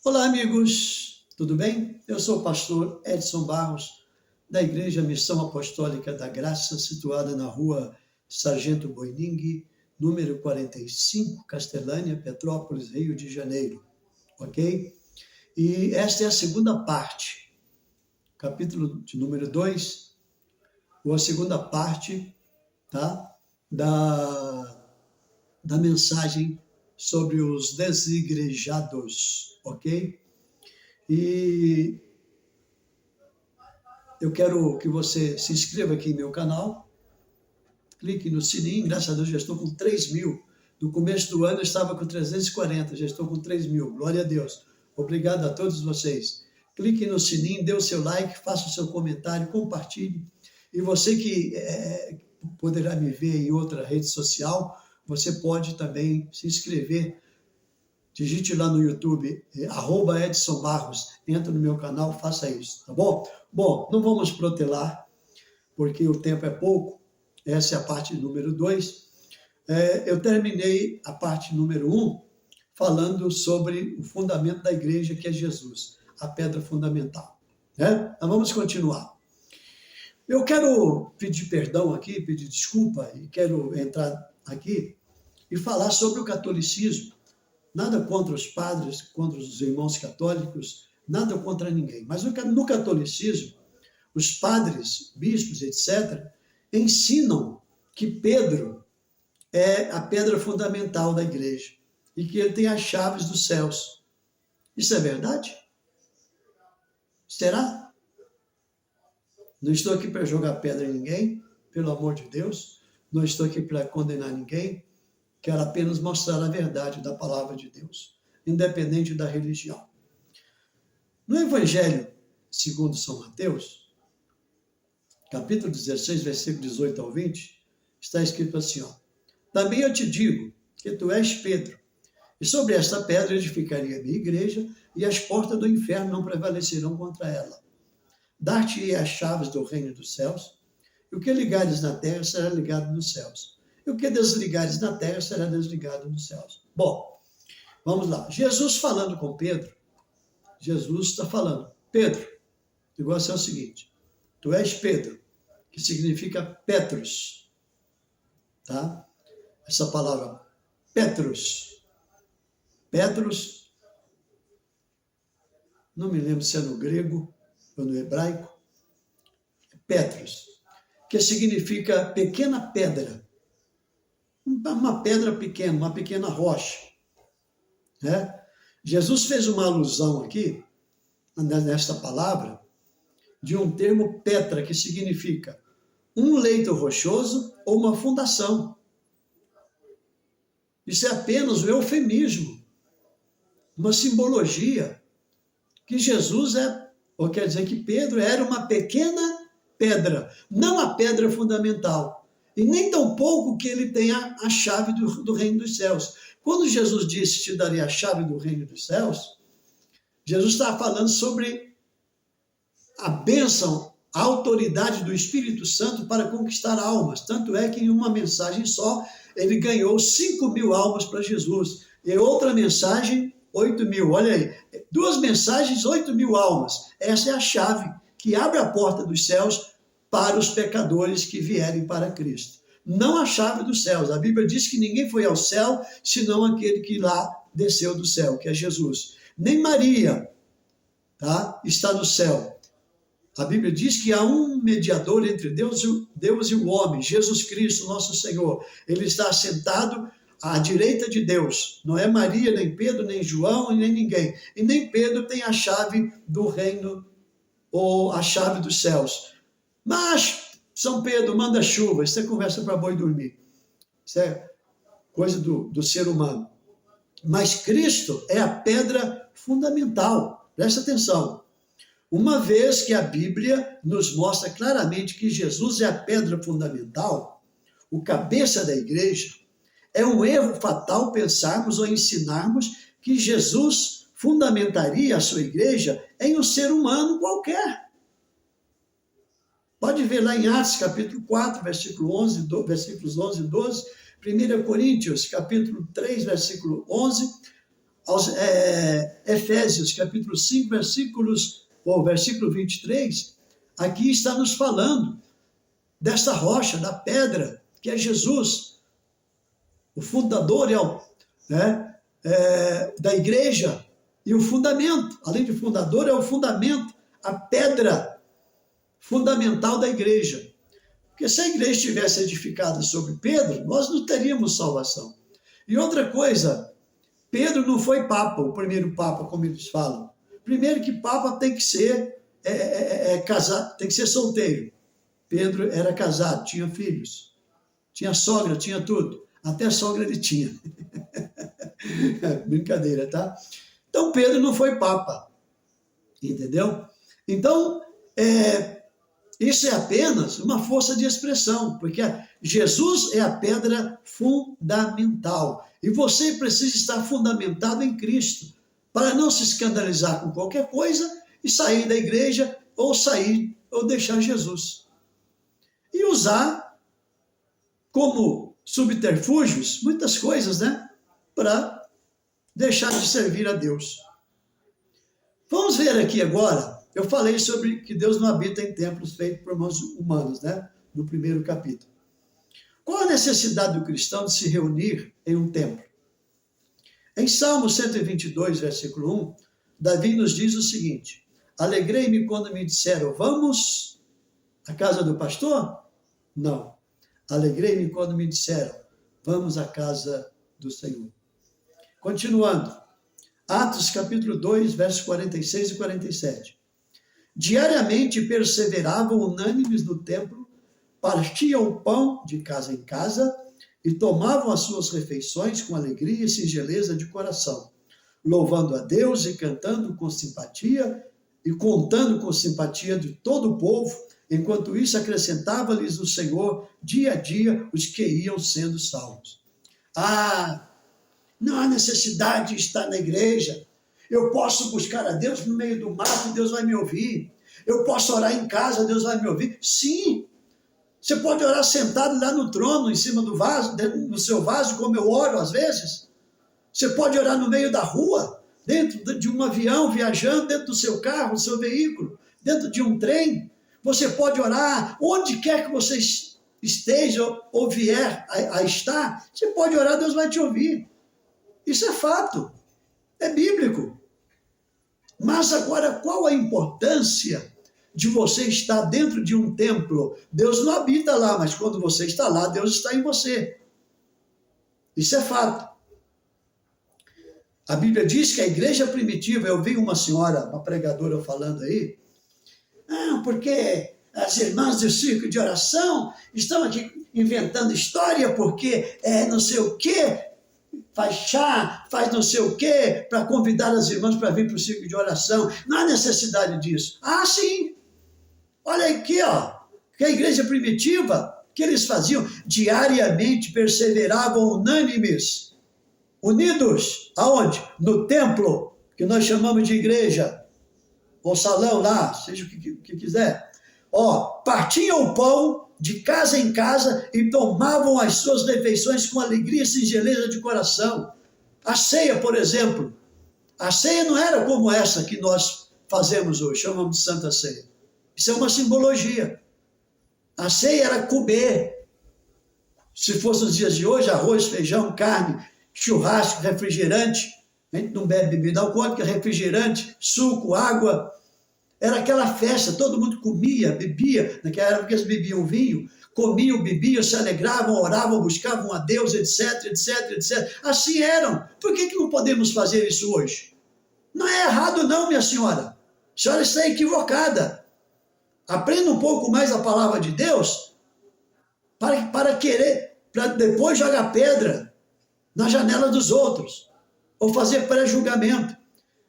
Olá, amigos, tudo bem? Eu sou o pastor Edson Barros, da Igreja Missão Apostólica da Graça, situada na rua Sargento Boining, número 45, Castelânia, Petrópolis, Rio de Janeiro, ok? E esta é a segunda parte, capítulo de número 2, ou a segunda parte, tá? Da mensagem sobre os desigrejados, ok? E eu quero que você se inscreva aqui em meu canal, clique no sininho, graças a Deus já estou com 3.000. No começo do ano eu estava com 340, já estou com 3.000, glória a Deus. Obrigado a todos vocês. Clique no sininho, dê o seu like, faça o seu comentário, compartilhe. E você que poderá me ver em outra rede social, você pode também se inscrever. Digite lá no YouTube, @Edson Barros, entra no meu canal, faça isso, tá bom? Bom, não vamos protelar, porque o tempo é pouco, essa é a parte número 2. Eu terminei a parte número 1 falando sobre o fundamento da igreja, que é Jesus, a pedra fundamental, né? Então vamos continuar. Eu quero pedir perdão aqui, pedir desculpa, e quero entrar aqui e falar sobre o catolicismo. Nada contra os padres, contra os irmãos católicos, nada contra ninguém. Mas no catolicismo, os padres, bispos, etc., ensinam que Pedro é a pedra fundamental da igreja e que ele tem as chaves dos céus. Isso é verdade? Será? Não estou aqui para jogar pedra em ninguém, pelo amor de Deus. Não estou aqui para condenar ninguém. Quero apenas mostrar a verdade da palavra de Deus, independente da religião. No Evangelho segundo São Mateus, capítulo 16, versículo 18 ao 20, está escrito assim, ó: Também eu te digo que tu és Pedro, e sobre esta pedra edificarei a minha igreja, e as portas do inferno não prevalecerão contra ela. Dar-te-ei as chaves do reino dos céus, e o que ligares na terra será ligado nos céus. E o que desligares na terra será desligado nos céus. Bom, vamos lá. Jesus falando com Pedro, Jesus está falando, Pedro, o negócio é o seguinte, tu és Pedro, que significa Petros, tá? Essa palavra, Petros, não me lembro se é no grego ou no hebraico, Petros, que significa pequena pedra. Uma pedra pequena, uma pequena rocha, né? Jesus fez uma alusão aqui, nesta palavra, de um termo petra, que significa um leito rochoso ou uma fundação. Isso é apenas um eufemismo, uma simbologia, que Jesus ou quer dizer que Pedro era uma pequena pedra, não a pedra fundamental. E nem tão pouco que ele tenha a chave do reino dos céus. Quando Jesus disse, te darei a chave do reino dos céus, Jesus estava falando sobre a bênção, a autoridade do Espírito Santo para conquistar almas. Tanto é que em uma mensagem só, ele ganhou 5.000 almas para Jesus. E outra mensagem, 8.000. Olha aí, 2 mensagens, 8.000 almas. Essa é a chave que abre a porta dos céus para os pecadores que vierem para Cristo. Não a chave dos céus. A Bíblia diz que ninguém foi ao céu, senão aquele que lá desceu do céu, que é Jesus. Nem Maria, tá, está no céu. A Bíblia diz que há um mediador entre Deus e o homem, Jesus Cristo, nosso Senhor. Ele está assentado à direita de Deus. Não é Maria, nem Pedro, nem João, nem ninguém. E nem Pedro tem a chave do reino ou a chave dos céus. Mas São Pedro manda chuva, isso é conversa para boi dormir. Isso é coisa do ser humano. Mas Cristo é a pedra fundamental. Presta atenção. Uma vez que a Bíblia nos mostra claramente que Jesus é a pedra fundamental, o cabeça da igreja, é um erro fatal pensarmos ou ensinarmos que Jesus fundamentaria a sua igreja em um ser humano qualquer. Pode ver lá em Atos, capítulo 4, versículos 11 e 12, 1 Coríntios, capítulo 3, versículo 11, aos Efésios, capítulo 5, versículo 23, aqui está nos falando desta rocha, da pedra, que é Jesus, o fundador da igreja, e o fundamento, além de fundador, é o fundamento, a pedra fundamental da igreja. Porque se a igreja estivesse edificada sobre Pedro, nós não teríamos salvação. E outra coisa, Pedro não foi papa, o primeiro papa, como eles falam. Primeiro que papa tem que ser casado, tem que ser solteiro. Pedro era casado, tinha filhos, tinha sogra, tinha tudo. Até sogra ele tinha. Brincadeira, tá? Então Pedro não foi papa, entendeu? Então, isso é apenas uma força de expressão, porque Jesus é a pedra fundamental. E você precisa estar fundamentado em Cristo, para não se escandalizar com qualquer coisa e sair da igreja, ou deixar Jesus. E usar como subterfúgios muitas coisas, né? Para deixar de servir a Deus. Vamos ver aqui agora, eu falei sobre que Deus não habita em templos feitos por mãos humanas, né? No primeiro capítulo. Qual a necessidade do cristão de se reunir em um templo? Em Salmo 122, versículo 1, Davi nos diz o seguinte: alegrei-me quando me disseram, vamos à casa do pastor? Não. Alegrei-me quando me disseram, vamos à casa do Senhor. Continuando, Atos capítulo 2, versos 46 e 47. Diariamente perseveravam unânimes no templo, partiam o pão de casa em casa e tomavam as suas refeições com alegria e singeleza de coração, louvando a Deus e cantando com simpatia e contando com simpatia de todo o povo. Enquanto isso, acrescentava-lhes o Senhor dia a dia os que iam sendo salvos. Não há necessidade de estar na igreja. Eu posso buscar a Deus no meio do mato, Deus vai me ouvir. Eu posso orar em casa, Deus vai me ouvir. Sim, você pode orar sentado lá no trono, em cima do vaso, no seu vaso, como eu oro às vezes. Você pode orar no meio da rua, dentro de um avião, viajando, dentro do seu carro, do seu veículo, dentro de um trem. Você pode orar onde quer que você esteja ou vier a estar. Você pode orar, Deus vai te ouvir. Isso é fato, é bíblico. Mas agora, qual a importância de você estar dentro de um templo? Deus não habita lá, mas quando você está lá, Deus está em você. Isso é fato. A Bíblia diz que a igreja primitiva, eu vi uma senhora, uma pregadora falando aí, porque as irmãs do círculo de oração estão aqui inventando história, porque não sei o quê, faz chá, faz não sei o quê, para convidar as irmãs para vir para o círculo de oração. Não há necessidade disso. Sim. Olha aqui, que a igreja primitiva, que eles faziam diariamente, perseveravam unânimes, unidos, aonde? No templo, que nós chamamos de igreja, ou salão lá, seja o que quiser. Partiam o pão de casa em casa e tomavam as suas refeições com alegria e singeleza de coração. A ceia, por exemplo, a ceia não era como essa que nós fazemos hoje, chamamos de Santa Ceia. Isso é uma simbologia. A ceia era comer. Se fosse nos dias de hoje, arroz, feijão, carne, churrasco, refrigerante. A gente não bebe bebida alcoólica, refrigerante, suco, água. Era aquela festa, todo mundo comia, bebia. Naquela época eles bebiam vinho. Comiam, bebiam, se alegravam, oravam, buscavam a Deus, etc, etc, etc. Assim eram. Por que não podemos fazer isso hoje? Não é errado não, minha senhora. A senhora está equivocada. Aprenda um pouco mais a palavra de Deus para depois jogar pedra na janela dos outros, ou fazer pré-julgamento.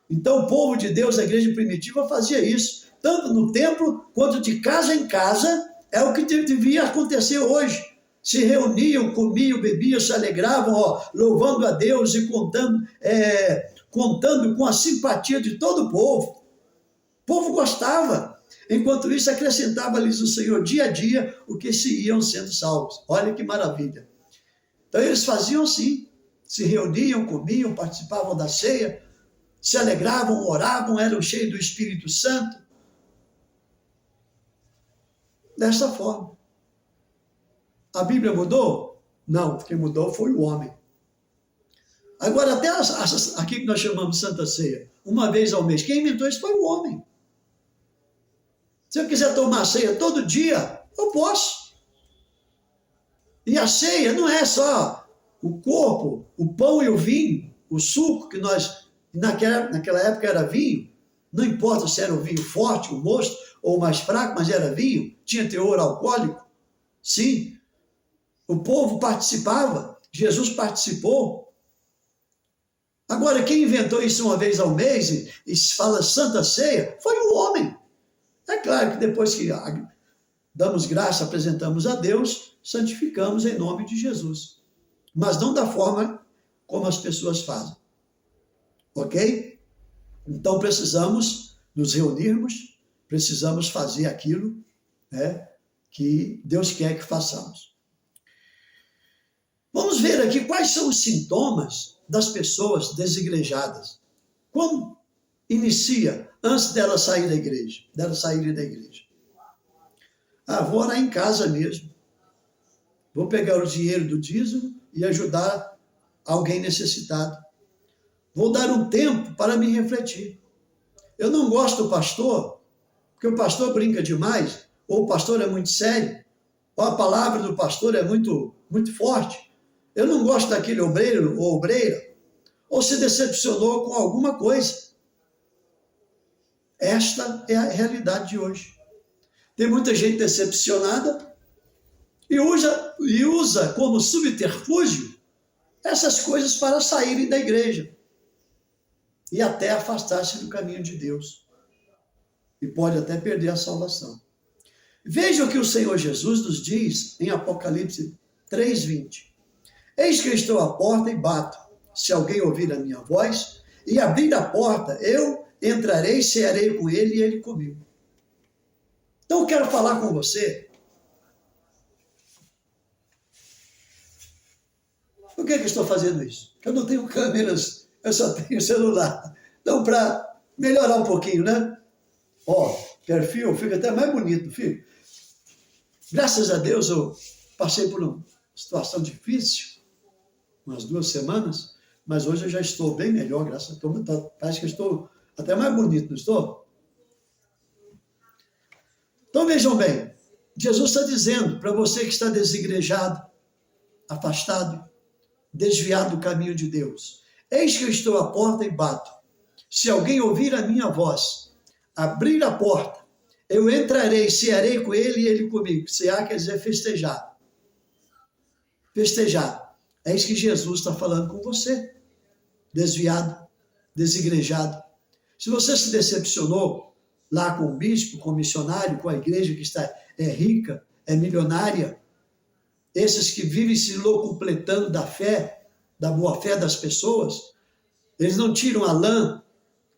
Então o povo de Deus, a igreja primitiva, fazia isso, tanto no templo quanto de casa em casa. É o que devia acontecer hoje. Se reuniam, comiam, bebiam, se alegravam, louvando a Deus e contando com a simpatia de todo o povo. O povo gostava. Enquanto isso, acrescentava-lhes o Senhor dia a dia o que se iam sendo salvos. Olha que maravilha. Então eles faziam assim. se reuniam, comiam, participavam da ceia, se alegravam, oravam, eram cheios do Espírito Santo. Dessa forma. A Bíblia mudou? Não, quem mudou foi o homem. Agora, até aqui que nós chamamos Santa Ceia, uma vez ao mês, quem inventou isso foi o homem. Se eu quiser tomar ceia todo dia, eu posso. E a ceia não é só o corpo, o pão e o vinho, o suco que nós, naquela época era vinho, não importa se era o vinho forte, o mosto, ou mais fraco, mas era vinho, tinha teor alcoólico. Sim, o povo participava, Jesus participou. Agora, quem inventou isso uma vez ao mês e se fala Santa Ceia, foi o homem. É claro que depois que damos graça, apresentamos a Deus, santificamos em nome de Jesus. Mas não da forma como as pessoas fazem. Ok? Então precisamos nos reunirmos, precisamos fazer aquilo, né, que Deus quer que façamos. Vamos ver aqui quais são os sintomas das pessoas desigrejadas. Quando inicia, antes delas saírem da igreja. Vou orar em casa mesmo. Vou pegar o dinheiro do dízimo e ajudar alguém necessitado. Vou dar um tempo para me refletir. Eu não gosto do pastor, porque o pastor brinca demais, ou o pastor é muito sério, ou a palavra do pastor é muito, muito forte. Eu não gosto daquele obreiro ou obreira, ou se decepcionou com alguma coisa. Esta é a realidade de hoje. Tem muita gente decepcionada e usa como subterfúgio essas coisas para saírem da igreja e até afastar-se do caminho de Deus. E pode até perder a salvação. Veja o que o Senhor Jesus nos diz em Apocalipse 3:20. Eis que eu estou à porta e bato. Se alguém ouvir a minha voz e abrir a porta, eu entrarei, cearei com ele e ele comigo. Então eu quero falar com você. Por que eu estou fazendo isso? Porque eu não tenho câmeras, eu só tenho celular. Então, para melhorar um pouquinho, né? Perfil fica até mais bonito, filho. Graças a Deus eu passei por uma situação difícil, umas 2 semanas, mas hoje eu já estou bem melhor, graças a Deus. Parece que eu estou até mais bonito, não estou? Então vejam bem, Jesus está dizendo para você que está desigrejado, afastado, desviado do caminho de Deus. Eis que eu estou à porta e bato. Se alguém ouvir a minha voz, abrir a porta, eu entrarei, cearei com ele e ele comigo. Cear quer dizer festejar. Festejar. É isso que Jesus está falando com você. Desviado, desigrejado. Se você se decepcionou lá com o bispo, com o missionário, com a igreja que é rica, é milionária, esses que vivem se locupletando da fé, da boa fé das pessoas, eles não tiram a lã,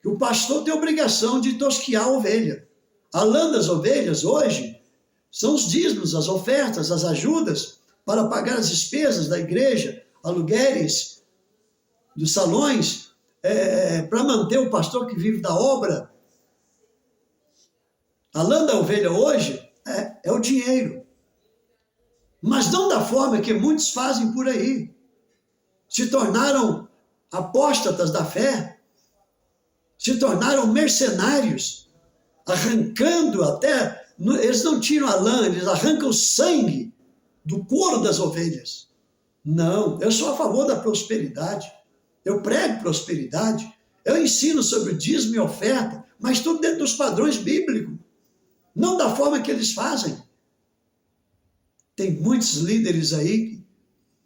que o pastor tem a obrigação de tosquiar a ovelha. A lã das ovelhas hoje são os dízimos, as ofertas, as ajudas para pagar as despesas da igreja, aluguéis dos salões, para manter o pastor que vive da obra. A lã da ovelha hoje é o dinheiro. Mas não da forma que muitos fazem por aí. Se tornaram apóstatas da fé, se tornaram mercenários, arrancando até, eles não tiram a lã, eles arrancam o sangue do couro das ovelhas. Não, eu sou a favor da prosperidade, eu prego prosperidade, eu ensino sobre o dízimo e oferta, mas tudo dentro dos padrões bíblicos, não da forma que eles fazem. Tem muitos líderes aí que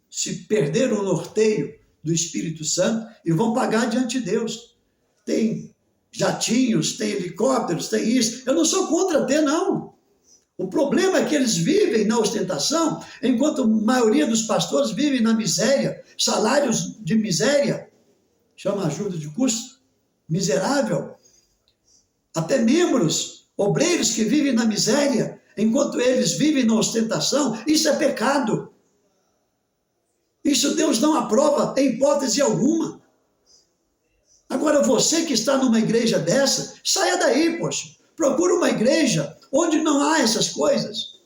se perderam o norteio do Espírito Santo e vão pagar diante de Deus. Tem jatinhos, tem helicópteros, tem isso. Eu não sou contra ter, não. O problema é que eles vivem na ostentação, enquanto a maioria dos pastores vivem na miséria, salários de miséria, chama ajuda de custo, miserável. Até membros, obreiros que vivem na miséria, enquanto eles vivem na ostentação, isso é pecado. Isso Deus não aprova em hipótese alguma. Agora, você que está numa igreja dessa, saia daí, poxa. Procura uma igreja onde não há essas coisas.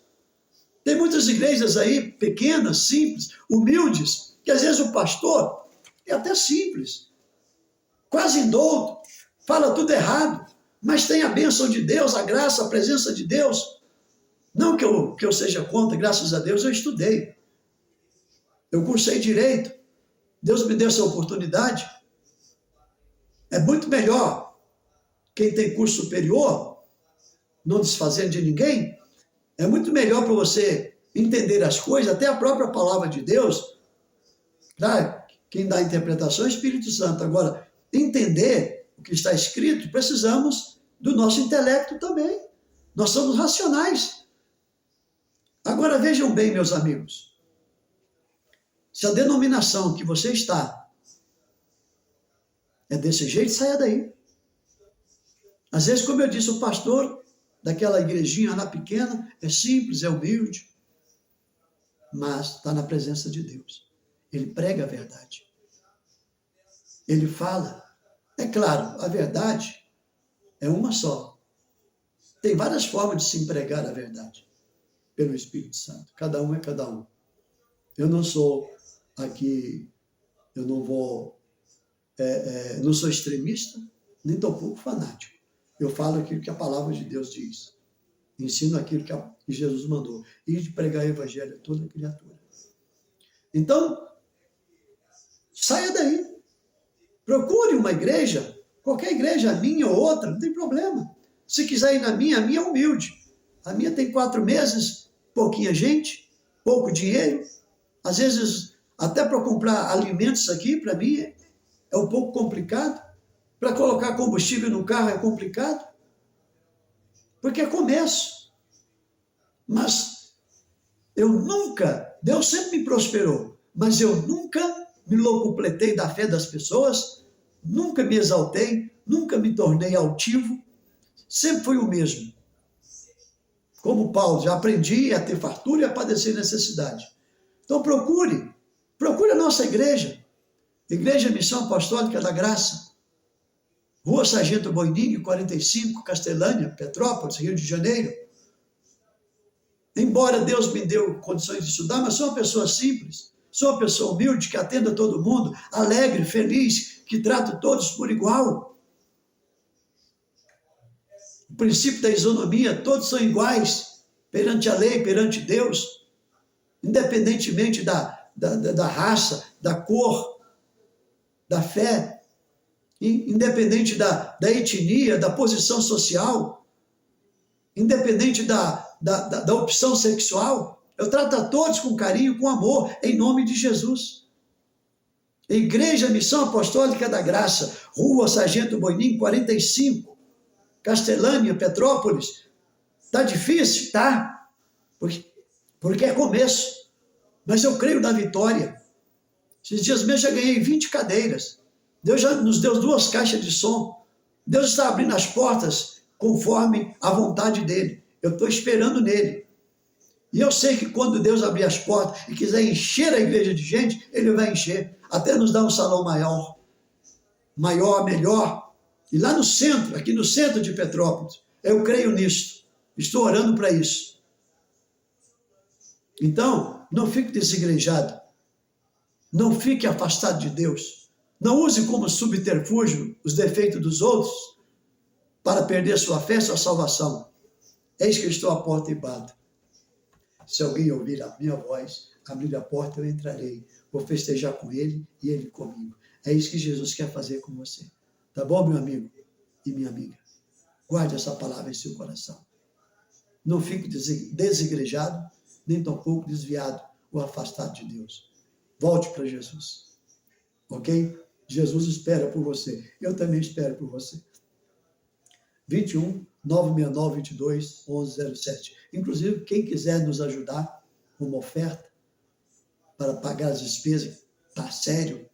Tem muitas igrejas aí, pequenas, simples, humildes, que às vezes o pastor é até simples, quase indouto, fala tudo errado, mas tem a bênção de Deus, a graça, a presença de Deus. Não que eu seja contra, graças a Deus eu estudei. Eu cursei direito. Deus me deu essa oportunidade. É muito melhor quem tem curso superior, não desfazendo de ninguém, é muito melhor para você entender as coisas, até a própria palavra de Deus. Tá? Quem dá a interpretação é o Espírito Santo. Agora, entender o que está escrito, precisamos do nosso intelecto também. Nós somos racionais. Agora, vejam bem, meus amigos. Se a denominação que você está é desse jeito, saia daí. Às vezes, como eu disse, o pastor daquela igrejinha lá pequena é simples, é humilde, mas está na presença de Deus. Ele prega a verdade. Ele fala. É claro, a verdade é uma só. Tem várias formas de se empregar a verdade pelo Espírito Santo. Cada um é cada um. Eu não sou aqui, eu não vou, não sou extremista, nem tampouco fanático. Eu falo aquilo que a palavra de Deus diz. Ensino aquilo que Jesus mandou. E de pregar o evangelho a toda criatura. Então, saia daí. Procure uma igreja, qualquer igreja, minha ou outra, não tem problema. Se quiser ir na minha, a minha é humilde. A minha tem 4 meses, pouquinha gente, pouco dinheiro. Às vezes, até para comprar alimentos aqui, para mim, é um pouco complicado. Para colocar combustível no carro é complicado. Porque é comércio. Mas eu nunca, Deus sempre me prosperou, mas eu nunca me locupletei da fé das pessoas, nunca me exaltei, nunca me tornei altivo, sempre fui o mesmo. Como Paulo, já aprendi a ter fartura e a padecer necessidade. Então procure a nossa igreja, Igreja Missão Apostólica da Graça, Rua Sargento Boininho, 45, Castelânia, Petrópolis, Rio de Janeiro. Embora Deus me deu condições de estudar, mas sou uma pessoa simples, sou uma pessoa humilde, que atenda todo mundo, alegre, feliz, que trato todos por igual. O princípio da isonomia, todos são iguais, perante a lei, perante Deus, independentemente da raça, da cor, da fé, independente da etnia, da posição social, independente da opção sexual. Eu trato a todos com carinho, com amor, em nome de Jesus. Igreja Missão Apostólica da Graça, Rua Sargento Boininho, 45, Castelânia, Petrópolis. Está difícil? Tá. Porque é começo. Mas eu creio na vitória. Esses dias mesmo já ganhei 20 cadeiras. Deus já nos deu 2 caixas de som. Deus está abrindo as portas conforme a vontade dele. Eu estou esperando nele. E eu sei que quando Deus abrir as portas e quiser encher a igreja de gente, ele vai encher. Até nos dar um salão maior, melhor. E lá no centro, aqui no centro de Petrópolis, eu creio nisso. Estou orando para isso. Então, não fique desigrejado. Não fique afastado de Deus. Não use como subterfúgio os defeitos dos outros para perder sua fé, sua salvação. Eis que eu estou à porta e bato. Se alguém ouvir a minha voz, abrir a porta, eu entrarei. Vou festejar com ele e ele comigo. É isso que Jesus quer fazer com você. Tá bom, meu amigo e minha amiga? Guarde essa palavra em seu coração. Não fique desigrejado, nem tampouco desviado ou afastado de Deus. Volte para Jesus. Ok? Jesus espera por você. Eu também espero por você. 21 969 22 1107. Inclusive, quem quiser nos ajudar com uma oferta para pagar as despesas, tá sério?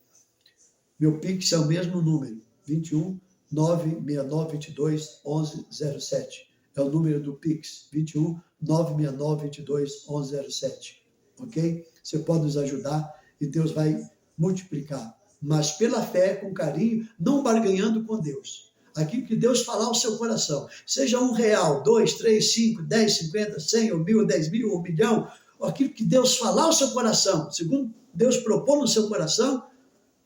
Meu Pix é o mesmo número, 21 969 22 1107. É o número do Pix, 21 969 22 1107. Ok? Você pode nos ajudar. e Deus vai multiplicar. Mas pela fé, com carinho, não barganhando com Deus. Aquilo que Deus falar ao seu coração. Seja R$1, 2, 3, 5, 10, 50, 100, ou 1.000, 10.000, ou 1.000.000. Aquilo que Deus falar ao seu coração, segundo Deus propôs no seu coração,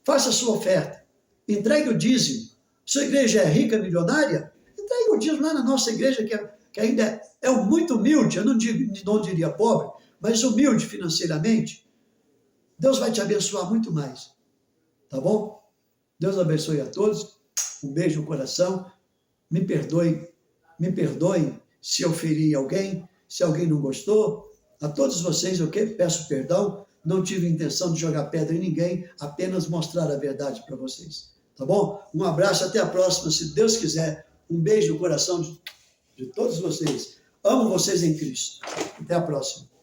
faça a sua oferta. Entregue o dízimo. Sua igreja é rica, milionária? Entregue o dízimo lá na nossa igreja, que ainda é muito humilde, eu não diria pobre, mas humilde financeiramente. Deus vai te abençoar muito mais. Tá bom? Deus abençoe a todos. Um beijo no coração. Me perdoem se eu feri alguém, se alguém não gostou. A todos vocês eu peço perdão. Não tive intenção de jogar pedra em ninguém, apenas mostrar a verdade para vocês. Tá bom? Um abraço, até a próxima, se Deus quiser. Um beijo no coração de todos vocês. Amo vocês em Cristo. Até a próxima.